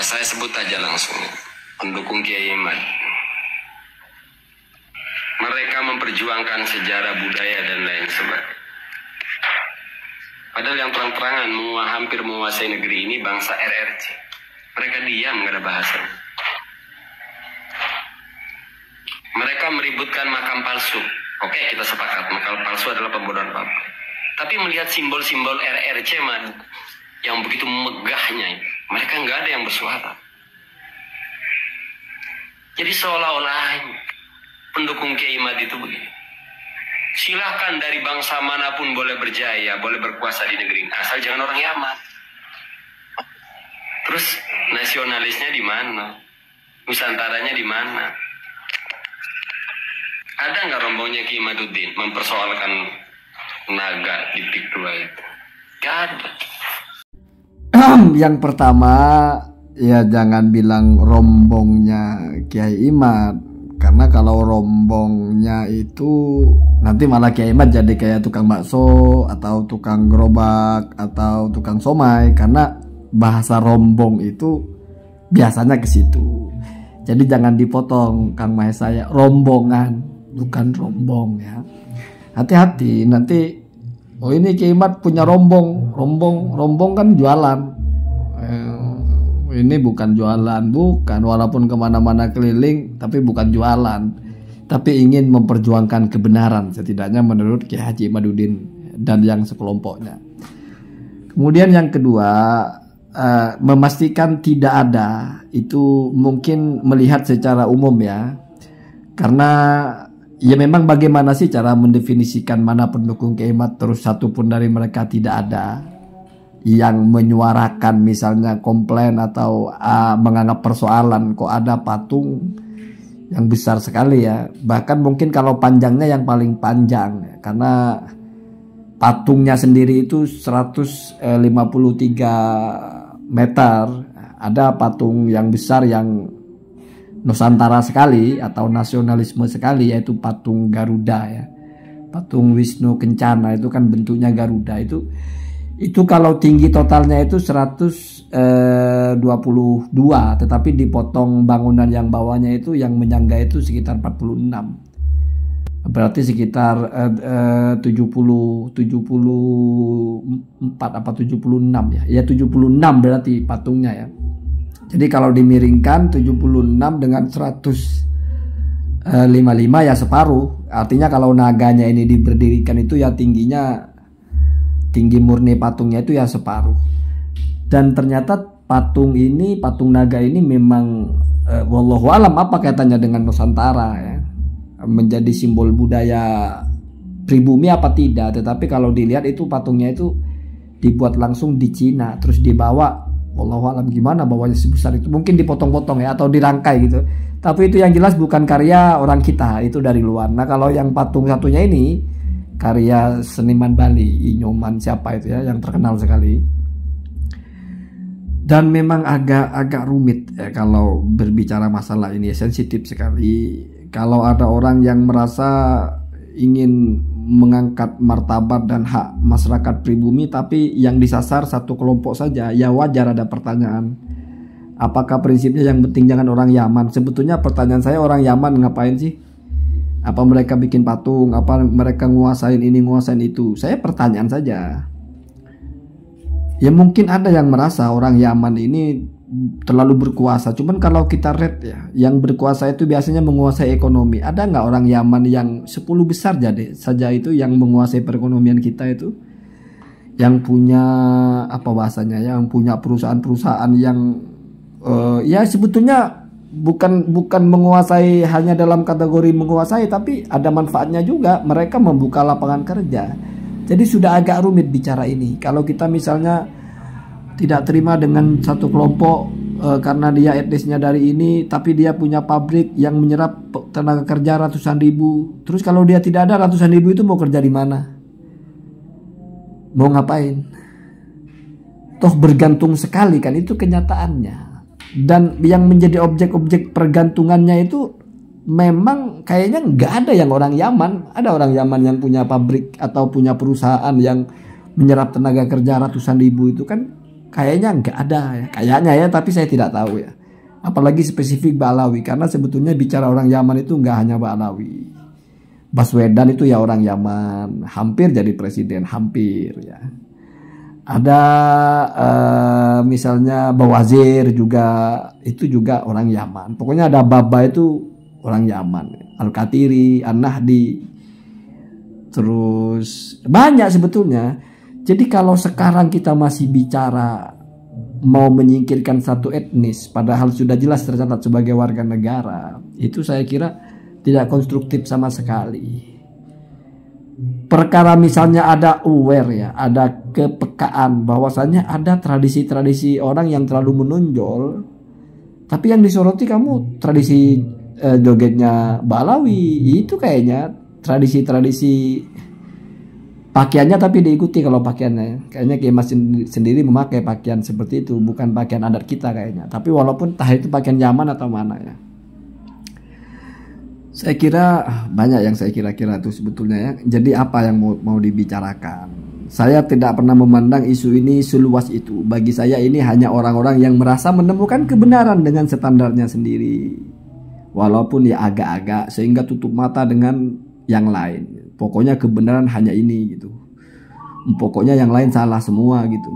Saya sebut aja langsung, pendukung Kiai Imad. Mereka memperjuangkan sejarah budaya dan lain sebagainya. Padahal yang terang-terangan hampir menguasai negeri ini bangsa RRC. Mereka diam, nggak ada bahasan. Mereka meributkan makam palsu. Oke, kita sepakat, makam palsu adalah pembunuhan pabrik. Tapi melihat simbol-simbol RRC yang begitu megahnya, mereka nggak ada yang bersuara. Jadi seolah-olah pendukung Kiai Imad itu begini. Silakan dari bangsa manapun boleh berjaya, boleh berkuasa di negeri ini, asal jangan orang Yaman. Terus nasionalisnya di mana? Nusantaranya di mana? Ada nggak rombongnya Ki Imaduddin mempersoalkan naga di Pik 2 itu? Gak ada. Yang pertama, ya jangan bilang rombongnya Kiai Imad, karena kalau rombongnya itu nanti malah Kiai Imad jadi kayak tukang bakso atau tukang gerobak atau tukang somai, karena bahasa rombong itu biasanya ke situ. Jadi jangan dipotong, Kang Mahesa, ya, rombongan bukan rombong, ya. Hati-hati nanti, oh ini Kiai Imad punya rombong kan jualan. Ini bukan jualan, bukan, walaupun kemana-mana keliling tapi bukan jualan, tapi ingin memperjuangkan kebenaran setidaknya menurut Kiai Haji Imaduddin dan yang sekelompoknya. Kemudian yang kedua, memastikan tidak ada itu mungkin melihat secara umum, ya, karena ya memang bagaimana sih cara mendefinisikan mana pendukung Kiai Imad terus satu pun dari mereka tidak ada yang menyuarakan misalnya komplain atau menganggap persoalan kok ada patung yang besar sekali, ya, bahkan mungkin kalau panjangnya yang paling panjang, karena patungnya sendiri itu 153 meter. Ada patung yang besar yang Nusantara sekali atau nasionalisme sekali, yaitu patung Garuda, ya, patung Wisnu Kencana itu kan bentuknya Garuda. Itu kalau tinggi totalnya itu 122, tetapi dipotong bangunan yang bawahnya itu yang menyangga itu sekitar 46. Berarti sekitar 74 apa 76, ya. Ya 76 berarti patungnya, ya. Jadi kalau dimiringkan 76 dengan 155 ya separuh. Artinya kalau naganya ini diberdirikan itu ya tinggi murni patungnya itu ya separuh. Dan ternyata patung naga ini memang wallahu alam apa kaitannya dengan Nusantara, ya, menjadi simbol budaya pribumi apa tidak. Tetapi kalau dilihat itu patungnya itu dibuat langsung di Cina, terus dibawa, wallahu alam gimana bawanya sebesar itu, mungkin dipotong-potong, ya, atau dirangkai gitu. Tapi itu yang jelas bukan karya orang kita, itu dari luar. Nah kalau yang patung satunya ini karya seniman Bali, Inyoman siapa itu, ya, yang terkenal sekali. Dan memang agak rumit, ya, kalau berbicara masalah ini, ya, sensitif sekali. Kalau ada orang yang merasa ingin mengangkat martabat dan hak masyarakat pribumi, tapi yang disasar satu kelompok saja, ya wajar ada pertanyaan. Apakah prinsipnya yang penting jangan orang Yaman? Sebetulnya pertanyaan saya, orang Yaman ngapain sih? Apa mereka bikin patung? Apa mereka nguasain ini, nguasain itu? Saya pertanyaan saja. Ya mungkin ada yang merasa orang Yaman ini terlalu berkuasa. Cuman kalau kita read, ya, yang berkuasa itu biasanya menguasai ekonomi. Ada nggak orang Yaman yang 10 besar saja itu yang menguasai perekonomian kita itu? Yang punya apa bahasanya? Yang punya perusahaan-perusahaan yang ya sebetulnya bukan menguasai hanya dalam kategori menguasai, tapi ada manfaatnya juga. Mereka membuka lapangan kerja. Jadi sudah agak rumit bicara ini. Kalau kita misalnya tidak terima dengan satu kelompok karena dia etnisnya dari ini, tapi dia punya pabrik yang menyerap tenaga kerja ratusan ribu. Terus kalau dia tidak ada ratusan ribu itu mau kerja di mana? Mau ngapain? Toh bergantung sekali, kan, itu kenyataannya. Dan yang menjadi objek-objek pergantungannya itu memang kayaknya nggak ada yang orang Yaman. Ada orang Yaman yang punya pabrik atau punya perusahaan yang menyerap tenaga kerja ratusan ribu itu kan kayaknya nggak ada ya. Kayaknya ya, tapi saya tidak tahu ya. Apalagi spesifik Ba'alawi, karena sebetulnya bicara orang Yaman itu nggak hanya Ba'alawi. Baswedan itu ya orang Yaman, hampir jadi presiden, hampir ya. Ada misalnya Bawazir juga, itu juga orang Yaman. Pokoknya ada Baba itu orang Yaman. Al-Katiri, An-Nahdi, terus banyak sebetulnya. Jadi kalau sekarang kita masih bicara mau menyingkirkan satu etnis, padahal sudah jelas tercatat sebagai warga negara, itu saya kira tidak konstruktif sama sekali. Perkara misalnya ada aware ya, ada kepekaan bahwasannya ada tradisi-tradisi orang yang terlalu menonjol, tapi yang disoroti kamu tradisi jogetnya Ba'alawi, itu kayaknya tradisi-tradisi pakaiannya tapi diikuti. Kalau pakaiannya kayaknya Kiai Mas sendiri memakai pakaian seperti itu, bukan pakaian adat kita kayaknya. Tapi walaupun entah itu pakaian Yaman atau mana ya, saya kira banyak yang saya kira-kira itu sebetulnya ya. Jadi apa yang mau dibicarakan? Saya tidak pernah memandang isu ini seluas itu. Bagi saya ini hanya orang-orang yang merasa menemukan kebenaran dengan standarnya sendiri, walaupun ya agak-agak, sehingga tutup mata dengan yang lain. Pokoknya kebenaran hanya ini gitu. Pokoknya yang lain salah semua gitu.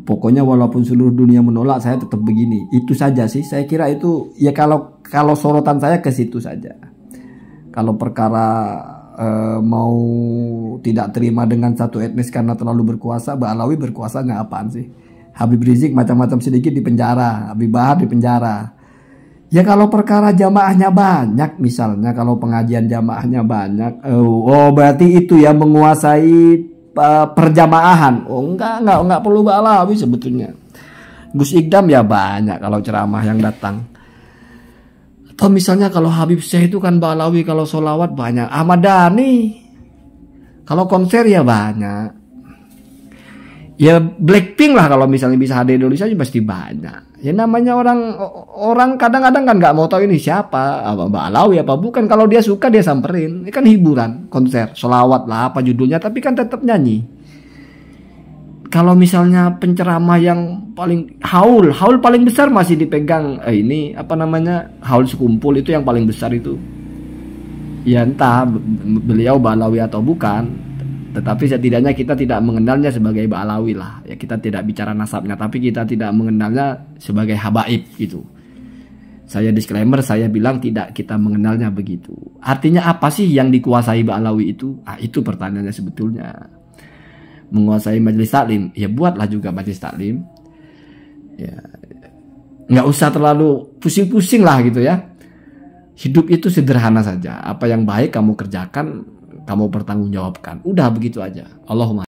Pokoknya walaupun seluruh dunia menolak, saya tetap begini. Itu saja sih. Saya kira itu ya, kalau sorotan saya ke situ saja. Kalau perkara mau tidak terima dengan satu etnis karena terlalu berkuasa, Ba'alawi berkuasanya apaan sih? Habib Rizik macam-macam sedikit di penjara, Habib Bahar di penjara. Ya kalau perkara jamaahnya banyak, misalnya kalau pengajian jamaahnya banyak, berarti itu ya menguasai perjamaahan. Enggak perlu Ba'alawi sebetulnya. Gus Ikdam ya banyak kalau ceramah yang datang. Atau misalnya kalau Habib Syekh itu kan Ba'alawi, kalau sholawat banyak. Ahmad Dhani kalau konser ya banyak. Ya Blackpink lah kalau misalnya bisa hadir di Indonesia pasti banyak. Ya namanya orang kadang-kadang kan nggak mau tahu ini siapa, apa Ba'alawi apa bukan. Kalau dia suka dia samperin. Ini kan hiburan, konser, sholawat lah apa judulnya, tapi kan tetap nyanyi. Kalau misalnya penceramah yang paling haul paling besar masih dipegang ini apa namanya, haul sekumpul itu yang paling besar itu. Ya entah beliau Ba'alawi atau bukan. Tetapi setidaknya kita tidak mengenalnya sebagai Ba'alawi lah. Ya kita tidak bicara nasabnya, tapi kita tidak mengenalnya sebagai habaib gitu. Saya disclaimer, saya bilang tidak kita mengenalnya begitu. Artinya apa sih yang dikuasai Ba'alawi itu? Itu pertanyaannya sebetulnya. Menguasai majelis taklim, ya buatlah juga majelis taklim. Ya nggak usah terlalu pusing-pusing lah gitu ya. Hidup itu sederhana saja. Apa yang baik kamu kerjakan, kamu bertanggung jawabkan. Udah begitu aja. Allahumma